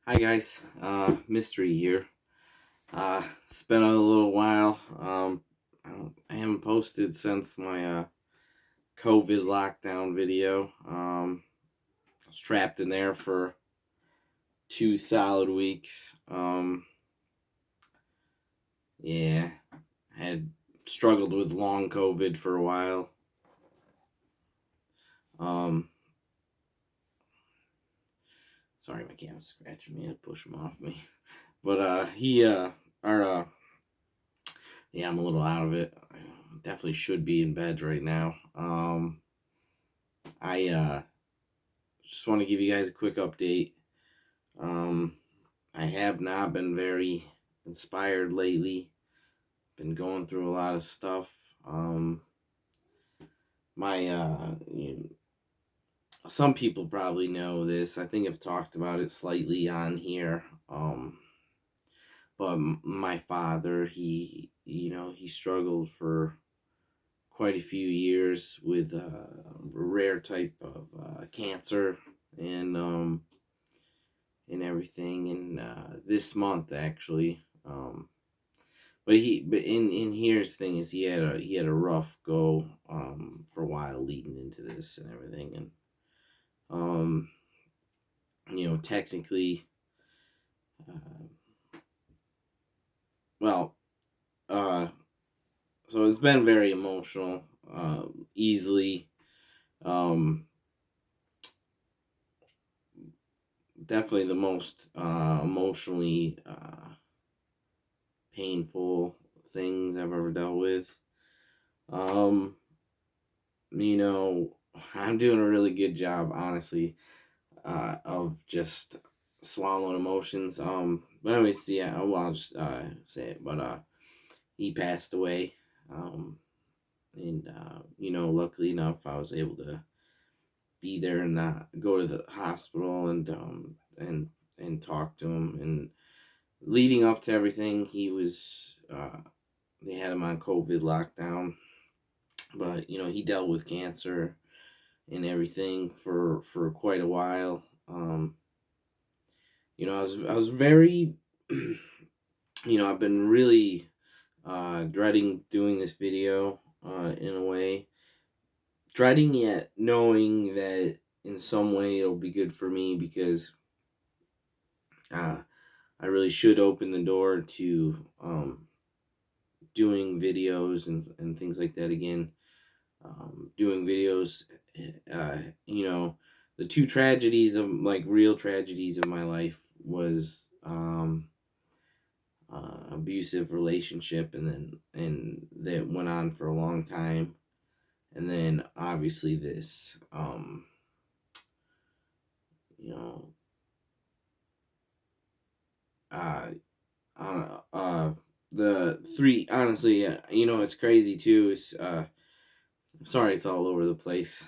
Hi guys, Mystery here. It's been a little while. I haven't posted since my COVID lockdown video. I was trapped in there for 2 solid weeks. Yeah, I had struggled with long COVID for a while. Um, Sorry, my cat's scratching me to push him off me. But our yeah, I'm a little out of it. I definitely should be in bed right now. I just want to give you guys a quick update. Um, I have not been very inspired lately. Been going through a lot of stuff. My some people probably know this. I think I've talked about it slightly on here. But my father, he struggled for quite a few years with a rare type of cancer and everything. And this month actually, but in here's the thing is he had a rough go for a while leading into this and everything. And um technically, uh, well uh so it's been very emotional, easily, um definitely the most emotionally painful things I've ever dealt with. Um, you know, I'm doing a really good job, honestly, of just swallowing emotions. But anyways, yeah, well, I'll just say it. But he passed away. And luckily enough, I was able to be there and go to the hospital and talk to him. And leading up to everything, he was they had him on COVID lockdown, but he dealt with cancer and everything for quite a while. I was very I've been really dreading doing this video, in a way, dreading yet knowing that in some way it'll be good for me, because uh, I really should open the door to doing videos and things like that again. Doing videos, uh, you know, the two tragedies of, like, real tragedies of my life was abusive relationship, and that went on for a long time, and then obviously this, you know, uh, the three, honestly, it's crazy too. It's I'm sorry, it's all over the place.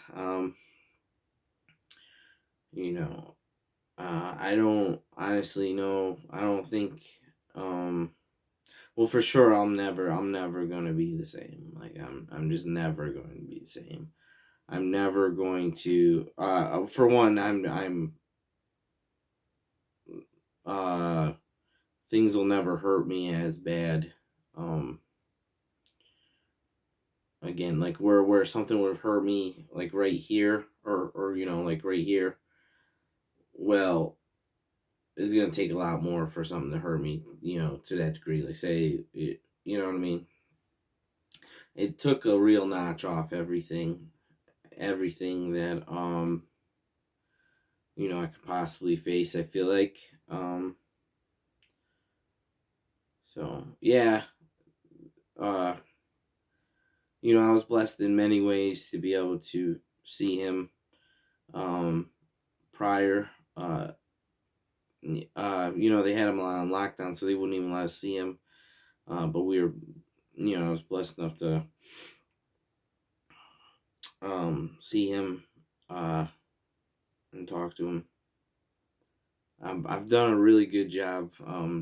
You know, I don't honestly know. I don't think. Um, well, for sure, I'm never gonna be the same. Like, I'm just never going to be the same. I'm never going to. For one, uh, things will never hurt me as bad. Um, Again, like, where something would have hurt me, like right here, or like right here. Well, it's gonna take a lot more for something to hurt me, to that degree. Like, say, you know what I mean? It took a real notch off everything that I could possibly face. I feel like, so yeah, uh, I was blessed in many ways to be able to see him um prior. They had him on lockdown, so they wouldn't even let us see him. But we were, I was blessed enough to see him, uh, and talk to him. I've done a really good job,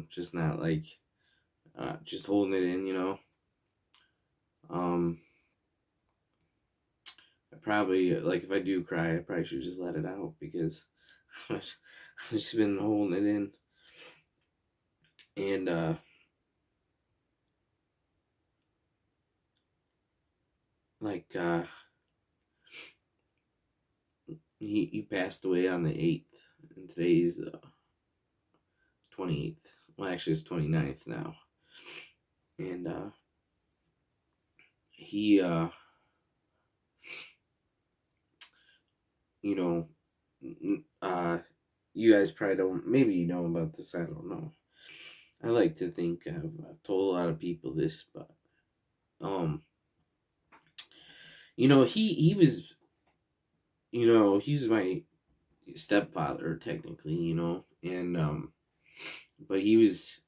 just not like, just holding it in, Um, I probably, like, if I do cry, I probably should just let it out, because I've just been holding it in. And like he passed away on the 8th, and today's 28th. Well, actually, it's 29th now. And he, you know, you guys probably don't, maybe you know about this, I don't know. I like to think I've told a lot of people this, but, um, he was, he was my stepfather, technically, and, but he was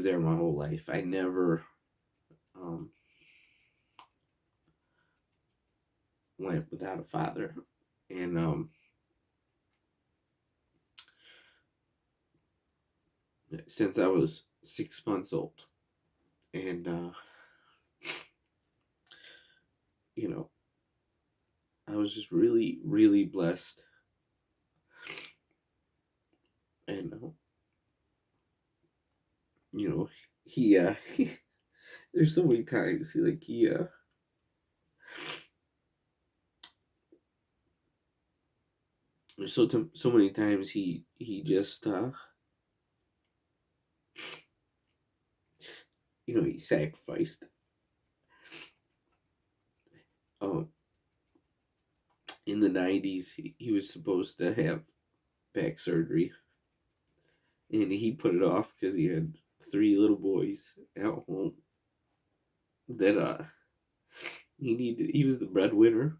there my whole life. I never, um, went without a father. And, since I was 6 months old. And, you know, I was just really, really blessed. And, you know, he there's so many times, there's so many times he just, he sacrificed. Um, in the 90s, he was supposed to have back surgery, and he put it off because he had 3 little boys at home that he was the breadwinner.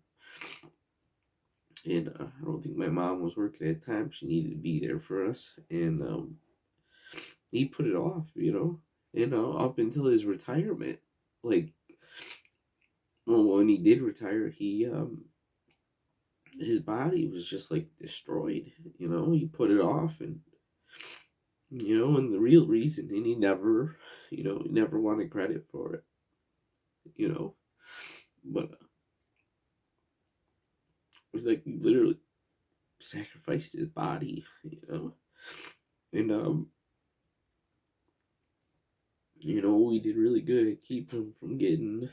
And I don't think my mom was working at the time. She needed to be there for us, and he put it off, up until his retirement. Like, well, when he did retire, his body was just like destroyed. He put it off, and the real reason, and he never wanted credit for it. But it was like he literally sacrificed his body. And we did really good at keeping him from getting,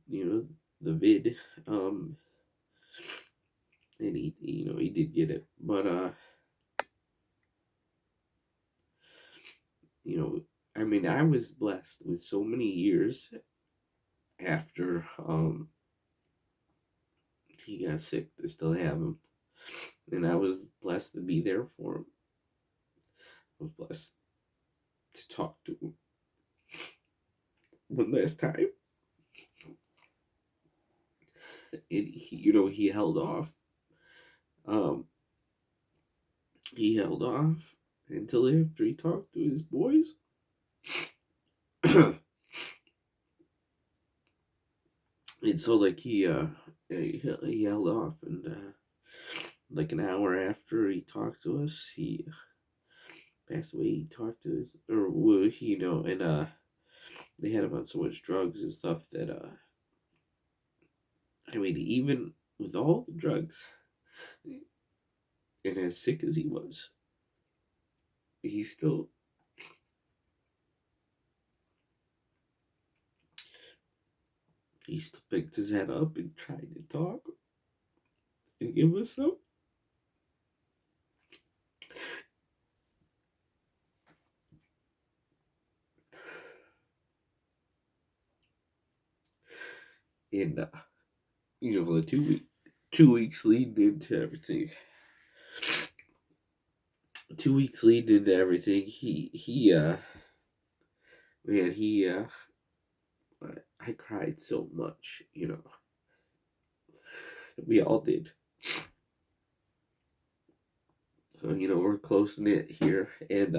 the vid. And he did get it, but I mean, I was blessed with so many years after he got sick to still have him, and I was blessed to be there for him. I was blessed to talk to him one last time, and he held off. Um, he held off until after he talked to his boys. And so, like, he held off, and like an hour after he talked to us, he passed away. He talked to his, or and they had him on so much drugs and stuff that I mean, even with all the drugs, and as sick as he was, he still picked his head up and tried to talk and give us some. And the 2 weeks leading into everything. 2 weeks leading into everything, he man, I cried so much, we all did. We're close knit here, and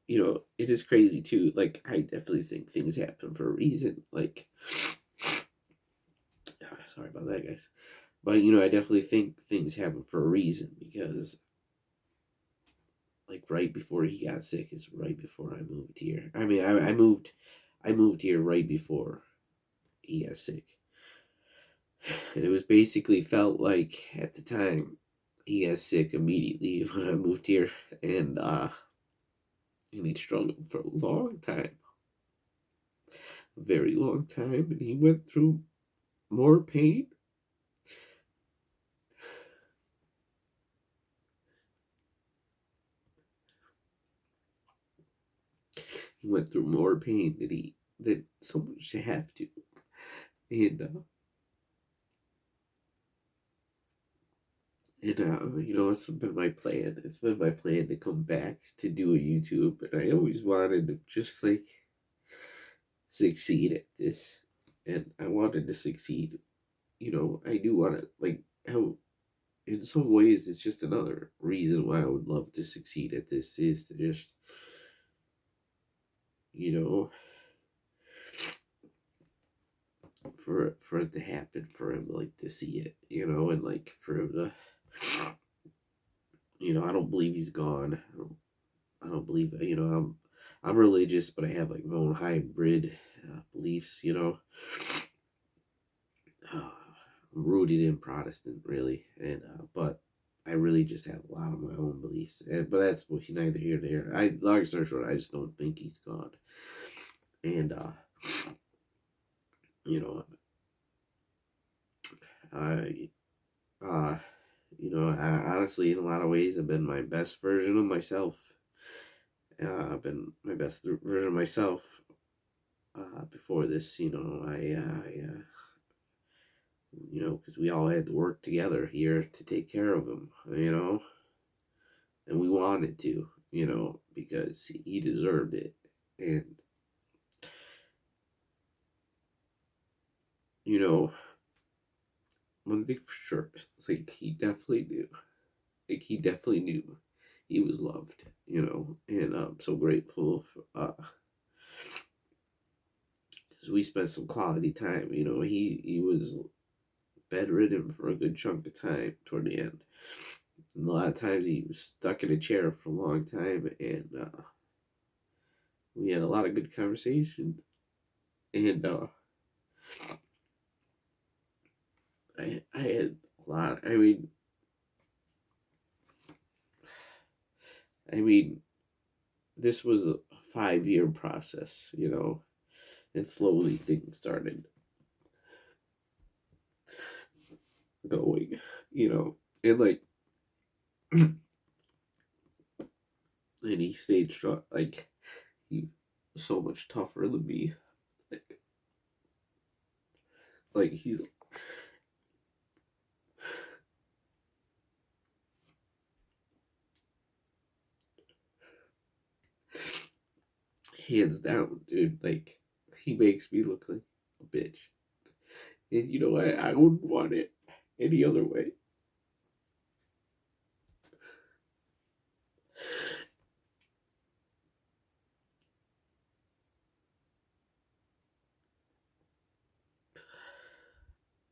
it is crazy too. Like, I definitely think things happen for a reason. Like, sorry about that, guys, but I definitely think things happen for a reason, because like right before he got sick is right before I moved here. I mean, I moved here right before he got sick, and it was basically felt like at the time he got sick immediately when I moved here, and he struggled for a long time, a very long time, and he went through more pain. He went through more pain than someone should have to, and you know, it's been my plan. It's been my plan to come back to do a YouTube, and I always wanted to just like succeed at this, and I wanted to succeed. You know, I do want to like how in some ways it's just another reason why I would love to succeed at this is to just you know for it to happen, for him like to see it, you know, and like for him to you know, I don't believe he's gone. I don't believe you know I'm religious, but I have like my own hybrid beliefs. You know, I'm rooted in Protestant, really, and but I really just have a lot of my own beliefs, and but that's neither here nor there. Long story short, I just don't think he's gone, and you know, I you know, honestly, in a lot of ways, I've been my best version of myself. I've been my best version of myself before this. You know, you know, because we all had to work together here to take care of him, you know, and we wanted to, you know, because he deserved it. And, you know, one thing for sure, it's like he definitely knew. Like, he definitely knew he was loved, you know, and I'm so grateful because we spent some quality time. You know, he was bedridden for a good chunk of time toward the end. And a lot of times he was stuck in a chair for a long time, and we had a lot of good conversations. And I had a lot. I mean, this was a 5 year process, you know, and slowly things started going, you know, and like, and he stayed strong. Like, he was so much tougher than me. Like, like he's hands down, dude. Like, he makes me look like a bitch. And you know, I wouldn't want it any other way.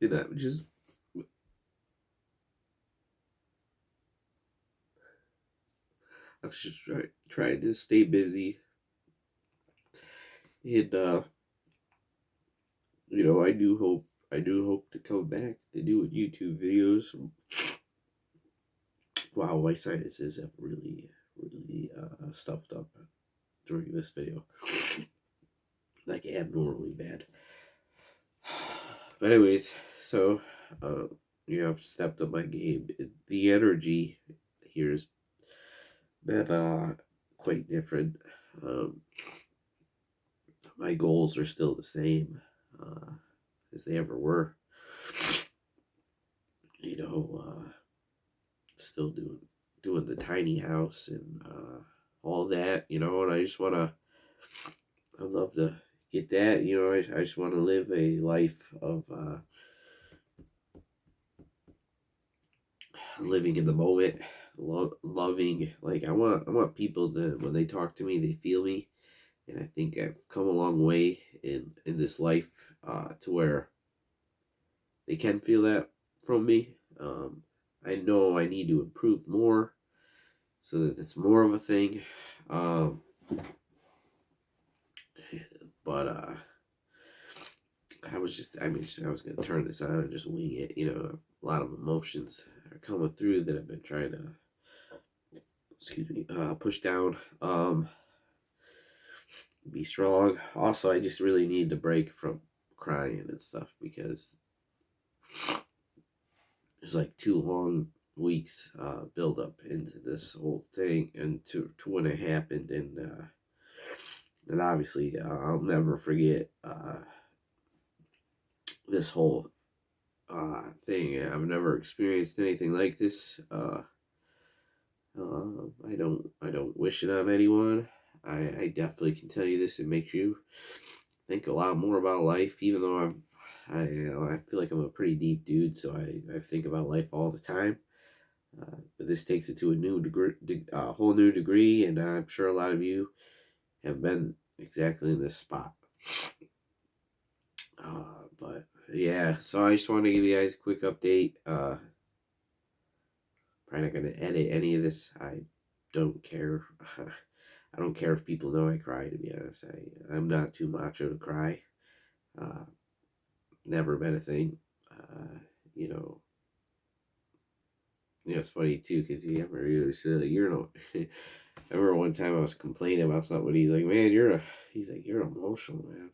And I'm just trying to stay busy. And you know, I do hope to come back to doing YouTube videos. Wow, my sinuses have really stuffed up during this video, like abnormally bad. But anyways, so you know, I've stepped up my game. The energy here has been quite different. Um, my goals are still the same as they ever were. You know, still doing the tiny house and all that. You know, and I just wanna. I'd love to get that. You know, I just want to live a life of living in the moment, loving. Like I want people to when they talk to me, they feel me, and I think I've come a long way in this life to where they can feel that from me. I know I need to improve more so that it's more of a thing. Um, but I was gonna turn this on and just wing it. You know, a lot of emotions are coming through that I've been trying to, excuse me, push down. Be strong. Also, I just really need to break from crying and stuff because there's like 2 long weeks build up into this whole thing and to when it happened, and obviously I'll never forget this whole thing. I've never experienced anything like this. I don't wish it on anyone. I definitely can tell you this. It makes you think a lot more about life, even though I feel like I'm a pretty deep dude, so I think about life all the time. But this takes it to a new degree, a whole new degree, and I'm sure a lot of you have been exactly in this spot. But yeah, so I just want to give you guys a quick update. Probably not going to edit any of this. I don't care. I don't care if people know I cry, to be honest. I'm not too macho to cry. Never been a thing. You know, it's funny too, because you ever said, you're no. I remember one time I was complaining about something, and he's like, man, you're emotional, man.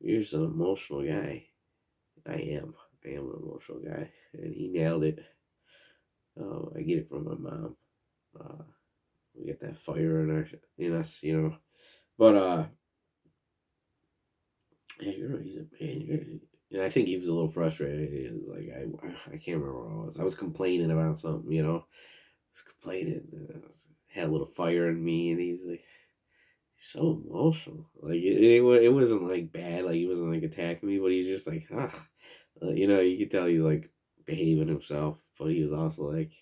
You're just an emotional guy. I am an emotional guy, and he nailed it. I get it from my mom. We get that fire in us, But yeah, he's a man. And I think he was a little frustrated. He was like, I can't remember what it was. I was complaining about something, I was complaining. Had a little fire in me, and he was like, "You're so emotional." Like it wasn't like bad. Like he wasn't like attacking me, but he's just like, you could tell he was like behaving himself, but he was also like,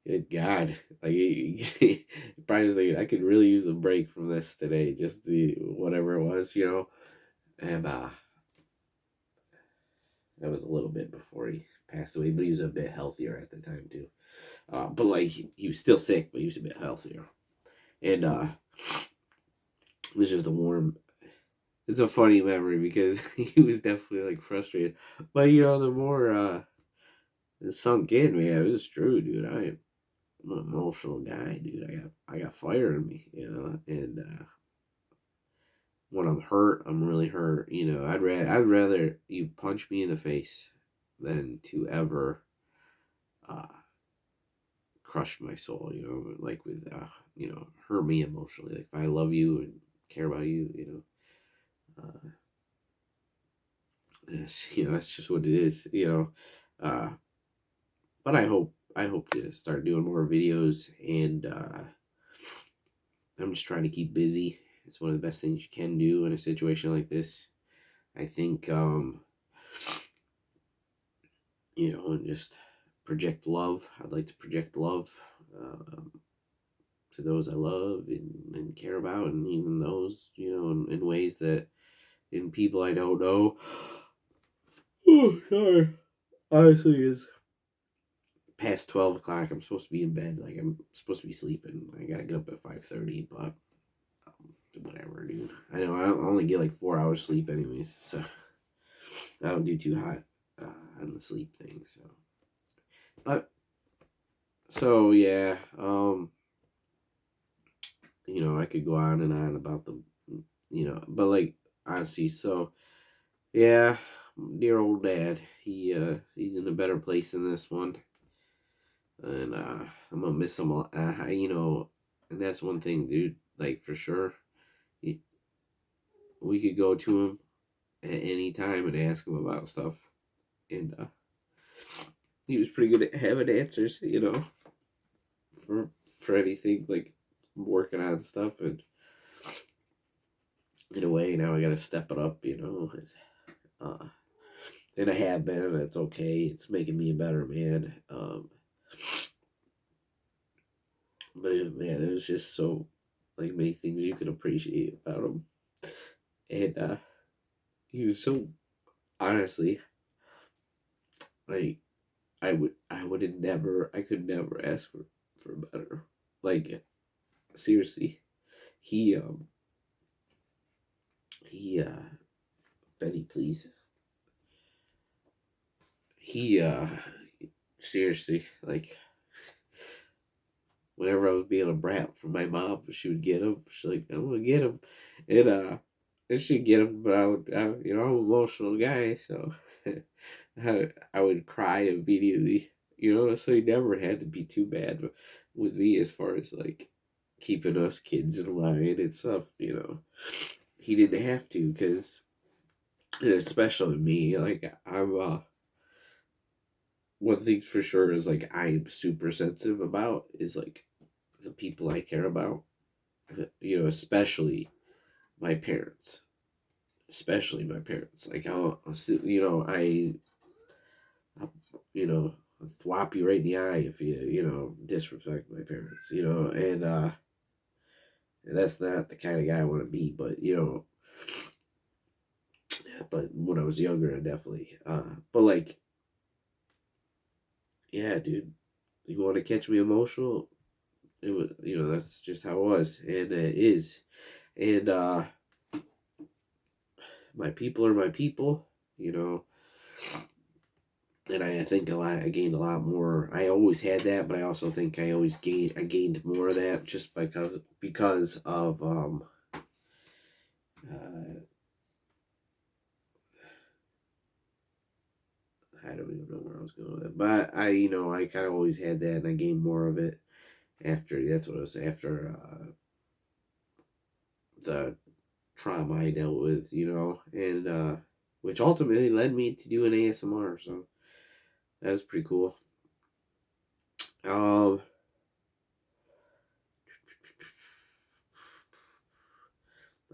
good God, like he probably was like, I could really use a break from this today, just the whatever it was, and that was a little bit before he passed away, but he was a bit healthier at the time too. But like he was still sick, but he was a bit healthier, and it was just a warm. It's a funny memory because he was definitely like frustrated, but the more it sunk in, man, it was true, dude. I'm an emotional guy, dude. I got fire in me, and when I'm hurt, I'm really hurt. I'd rather you punch me in the face than to ever uh, crush my soul. Like with hurt me emotionally. Like if I love you and care about you, that's just what it is. Uh, but I hope to start doing more videos, and I'm just trying to keep busy. It's one of the best things you can do in a situation like this. I think, and just project love. I'd like to project love to those I love and care about, and even those, in ways that, in people I don't know. Oh, sorry. Honestly, it's past 12 o'clock. I'm supposed to be in bed. Like, I'm supposed to be sleeping. I gotta get up at 5:30, but whatever, dude. I know I only get like 4 hours sleep anyways, so I don't do too hot on the sleep thing. But yeah, I could go on and on about but like honestly, so yeah, dear old dad, he's in a better place than this one, and I'm gonna miss him a lot. And that's one thing, dude. Like for sure, he, we could go to him at any time and ask him about stuff, and he was pretty good at having answers, for anything, like working on stuff, and in a way now I gotta step it up, uh, and I have been, and it's okay. It's making me a better man. But man, it was just so like many things you could appreciate about him, and he was so honestly like I could never ask for better. Like seriously, he he Benny, please. He seriously, like whenever I was being a brat for my mom, she would get him. She's like, I'm gonna get him, and and she'd get him, but I'm an emotional guy, so I would cry immediately, So he never had to be too bad with me as far as like keeping us kids in line and stuff. He didn't have to because, especially me, like I'm one thing for sure is like I'm super sensitive about is like the people I care about, especially my parents, especially my parents. Like I'll, I'll thwap you right in the eye if you disrespect my parents, and that's not the kind of guy I want to be. But when I was younger, I definitely, but like, yeah, dude, you want to catch me emotional? It was, that's just how it was, and it is, and my people are my people, you know, and I think I gained a lot more. I always had that, but I also think I gained more of that just because of uh, I don't even know where I was going with it, but I kind of always had that, and I gained more of it after. That's what it was after the trauma I dealt with, and which ultimately led me to do an ASMR. So that was pretty cool. Um,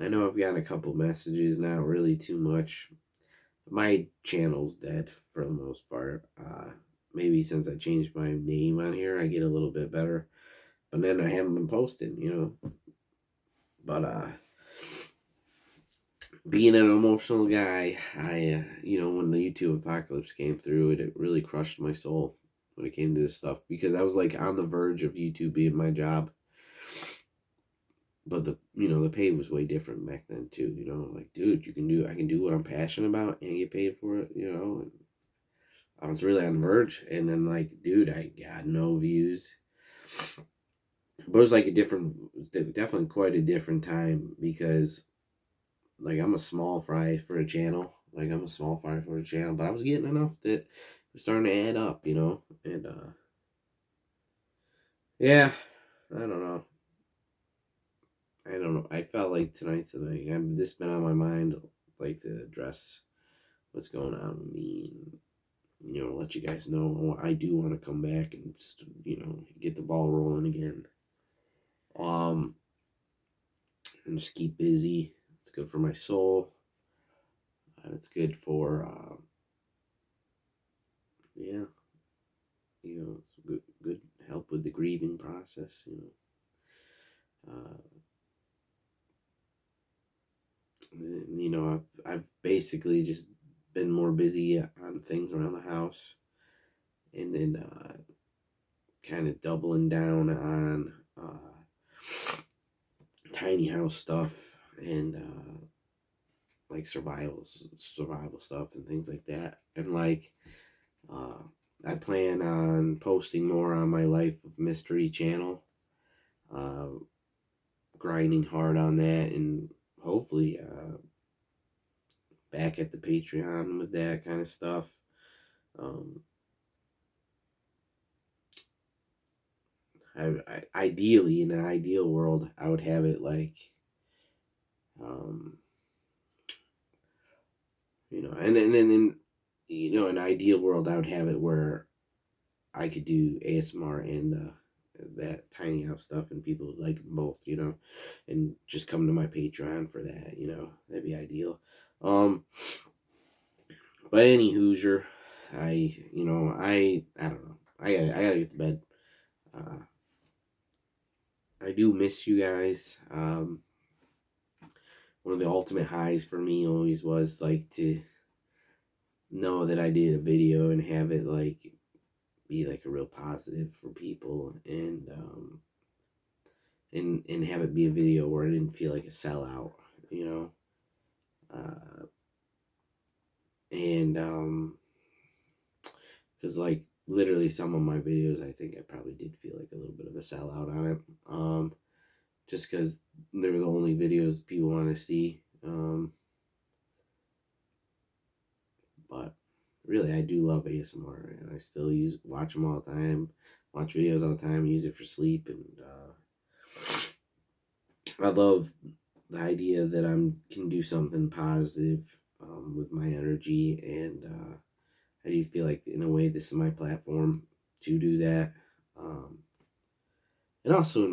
I know I've gotten a couple messages, not really too much. My channel's dead for the most part. Maybe since I changed my name on here, I get a little bit better. But then I haven't been posting. But being an emotional guy, when the YouTube apocalypse came through, it really crushed my soul when it came to this stuff because I was like on the verge of YouTube being my job. But the pay was way different back then too. Like, dude, I can do what I'm passionate about and get paid for it. And I was really on the verge, and then like, dude, I got no views. But it was like definitely quite a different time because like I'm a small fry for a channel. But I was getting enough that it was starting to add up. And yeah, I don't know. I felt like tonight's the night. This been on my mind, like to address what's going on with me, and let you guys know I do want to come back and just, get the ball rolling again. Um, and just keep busy. It's good for my soul. It's good for yeah, it's good help with the grieving process. Uh, I've basically just been more busy on things around the house, and then kind of doubling down on tiny house stuff and like survival stuff and things like that. And like uh, I plan on posting more on my Life of Mystery channel, uh, grinding hard on that, and hopefully back at the Patreon with that kind of stuff. Um, Ideally, in an ideal world, I would have it like, um, and then in an ideal world, I would have it where I could do ASMR and that tiny house stuff, and people would like both, and just come to my Patreon for that, that'd be ideal. But any Hoosier, I don't know. I gotta get to bed. Uh, I do miss you guys. One of the ultimate highs for me always was like to know that I did a video and have it like be like a real positive for people, and have it be a video where I didn't feel like a sellout, you know. And because like literally some of my videos, I think I probably did feel like a little bit of a sellout on it. Just because they were the only videos people want to see. But really, I do love ASMR, and I still watch them all the time, watch videos all the time, use it for sleep, and I love the idea that I can do something positive with my energy, and I do feel like in a way this is my platform to do that. Um, and also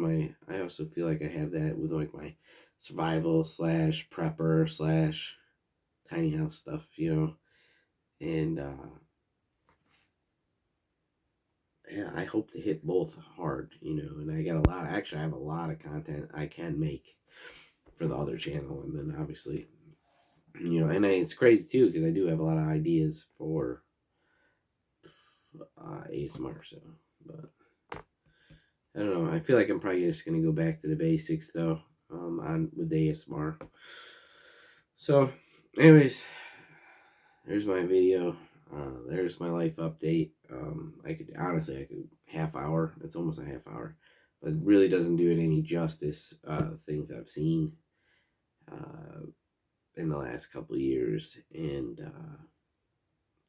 I also feel like I have that with like my survival slash prepper slash tiny house stuff, and yeah, I hope to hit both hard, and I got a lot. Actually, I have a lot of content I can make for the other channel, and then obviously, it's crazy too because I do have a lot of ideas for ASMR. So, but I don't know. I feel like I'm probably just gonna go back to the basics though, on with the ASMR. So, anyways, there's my video. There's my life update. I could half hour. It's almost a half hour, but it really doesn't do it any justice. Things I've seen uh, in the last couple of years, and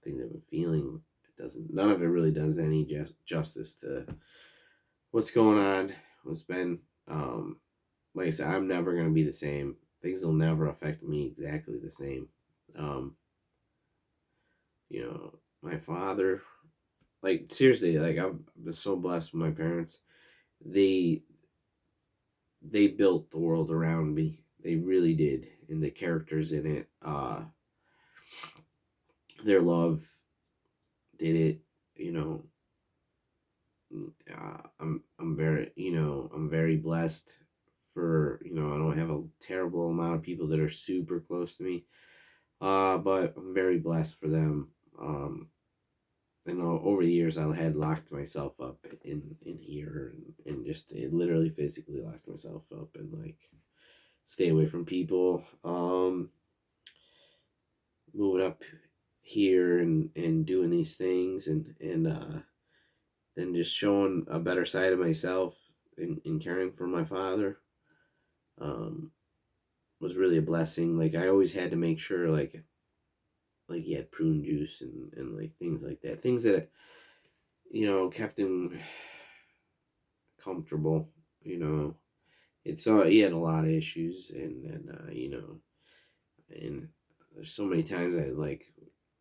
things I've been feeling. It doesn't. None of it really does any justice to what's going on. What's been. Like I said, I'm never gonna be the same. Things will never affect me exactly the same. Um, my father, like seriously, like I've been so blessed with my parents. They they built the world around me. They really did, and the characters in it, their love did it. You know, I'm very blessed for I don't have a terrible amount of people that are super close to me. But I'm very blessed for them. Over the years I had locked myself up in here and just literally physically locked myself up and like stay away from people. Moving up here and doing these things and then just showing a better side of myself in caring for my father um, was really a blessing. Like I always had to make sure like he had prune juice and like things like that. Things that kept him comfortable. You know, he had a lot of issues and there's so many times I like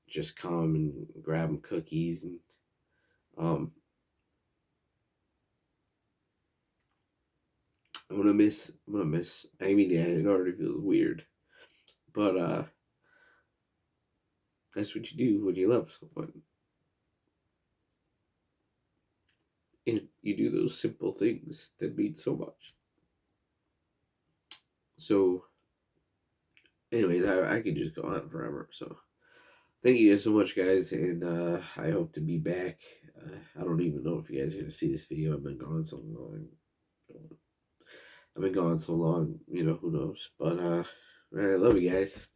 just come and grab him cookies and um I'm gonna miss Amy Dad. It already feels weird, but that's what you do when you love someone, and you do those simple things that mean so much. So, anyways, I could just go on forever. So, thank you guys so much, guys, and I hope to be back. I don't even know if you guys are gonna see this video. I've been gone so long. I've been gone so long. Who knows? But I love you guys.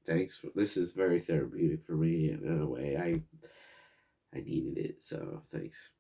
Thanks. This is very therapeutic for me in a way. I needed it. So thanks.